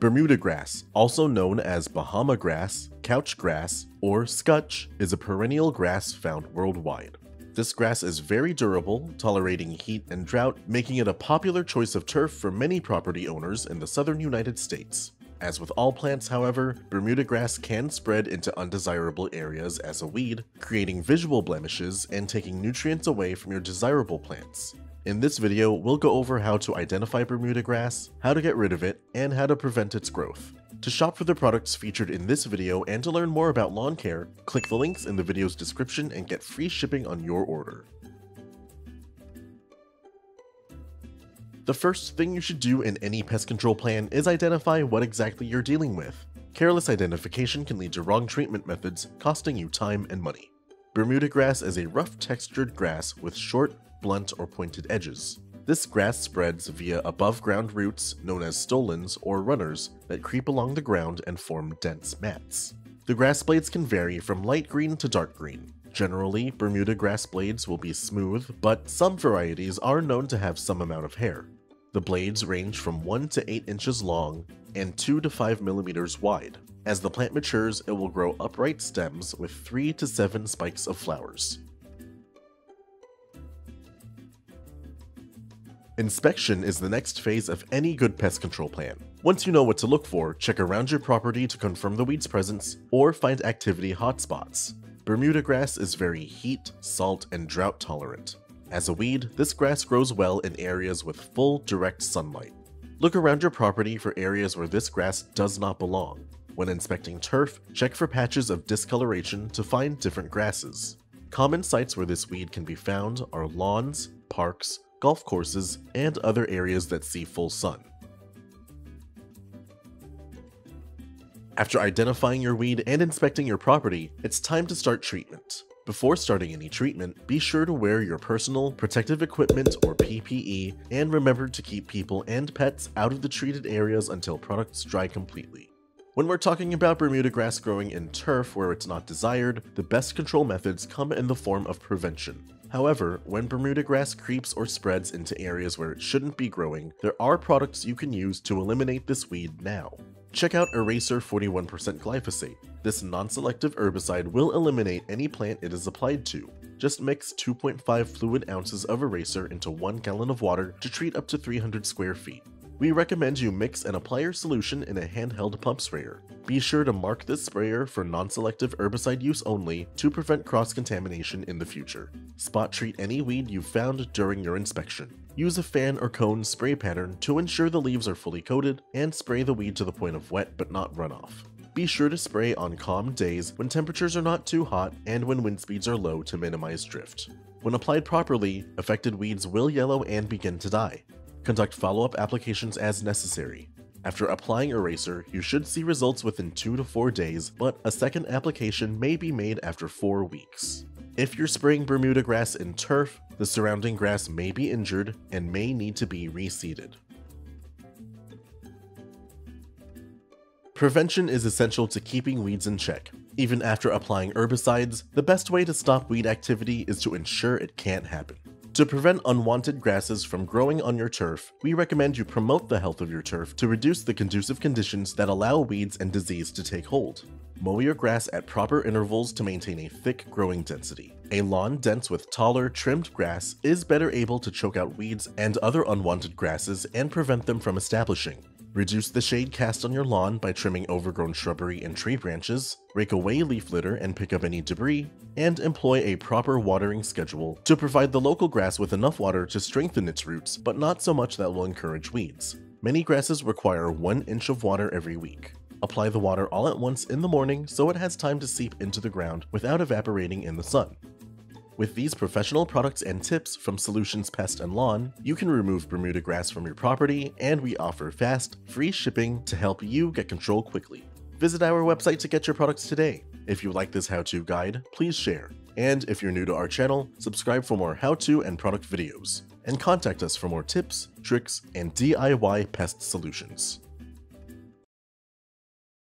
Bermudagrass, also known as Bahama grass, couch grass, or Scutch, is a perennial grass found worldwide. This grass is very durable, tolerating heat and drought, making it a popular choice of turf for many property owners in the southern United States. As with all plants, however, Bermudagrass can spread into undesirable areas as a weed, creating visual blemishes and taking nutrients away from your desirable plants. In this video, we'll go over how to identify Bermudagrass, how to get rid of it, and how to prevent its growth. To shop for the products featured in this video and to learn more about lawn care, click the links in the video's description and get free shipping on your order. The first thing you should do in any pest control plan is identify what exactly you're dealing with. Careless identification can lead to wrong treatment methods, costing you time and money. Bermudagrass is a rough textured grass with short, blunt, or pointed edges. This grass spreads via above-ground roots known as stolons or runners that creep along the ground and form dense mats. The grass blades can vary from light green to dark green. Generally, Bermudagrass blades will be smooth, but some varieties are known to have some amount of hair. The blades range from 1 to 8 inches long and 2 to 5 millimeters wide. As the plant matures, it will grow upright stems with 3 to 7 spikes of flowers. Inspection is the next phase of any good pest control plan. Once you know what to look for, check around your property to confirm the weed's presence or find activity hotspots. Bermudagrass is very heat, salt, and drought tolerant. As a weed, this grass grows well in areas with full, direct sunlight. Look around your property for areas where this grass does not belong. When inspecting turf, check for patches of discoloration to find different grasses. Common sites where this weed can be found are lawns, parks, golf courses, and other areas that see full sun. After identifying your weed and inspecting your property, it's time to start treatment. Before starting any treatment, be sure to wear your personal protective equipment or PPE, and remember to keep people and pets out of the treated areas until products dry completely. When we're talking about Bermudagrass growing in turf where it's not desired, the best control methods come in the form of prevention. However, when Bermudagrass creeps or spreads into areas where it shouldn't be growing, there are products you can use to eliminate this weed now. Check out Eraser 41% Glyphosate. This non-selective herbicide will eliminate any plant it is applied to. Just mix 2.5 fluid ounces of Eraser into 1 gallon of water to treat up to 300 square feet. We recommend you mix and apply your solution in a handheld pump sprayer. Be sure to mark this sprayer for non-selective herbicide use only to prevent cross-contamination in the future. Spot treat any weed you found during your inspection. Use a fan or cone spray pattern to ensure the leaves are fully coated, and spray the weed to the point of wet but not runoff. Be sure to spray on calm days when temperatures are not too hot and when wind speeds are low to minimize drift. When applied properly, affected weeds will yellow and begin to die. Conduct follow-up applications as necessary. After applying Eraser, you should see results within 2 to 4 days, but a second application may be made after 4 weeks. If you're spraying Bermudagrass in turf, the surrounding grass may be injured and may need to be reseeded. Prevention is essential to keeping weeds in check. Even after applying herbicides, the best way to stop weed activity is to ensure it can't happen. To prevent unwanted grasses from growing on your turf, we recommend you promote the health of your turf to reduce the conducive conditions that allow weeds and disease to take hold. Mow your grass at proper intervals to maintain a thick growing density. A lawn dense with taller, trimmed grass is better able to choke out weeds and other unwanted grasses and prevent them from establishing. Reduce the shade cast on your lawn by trimming overgrown shrubbery and tree branches, rake away leaf litter and pick up any debris, and employ a proper watering schedule to provide the local grass with enough water to strengthen its roots, but not so much that will encourage weeds. Many grasses require 1 inch of water every week. Apply the water all at once in the morning so it has time to seep into the ground without evaporating in the sun. With these professional products and tips from Solutions Pest and Lawn, you can remove Bermudagrass from your property, and we offer fast, free shipping to help you get control quickly. Visit our website to get your products today. If you like this how-to guide, please share. And if you're new to our channel, subscribe for more how-to and product videos. And contact us for more tips, tricks, and DIY pest solutions.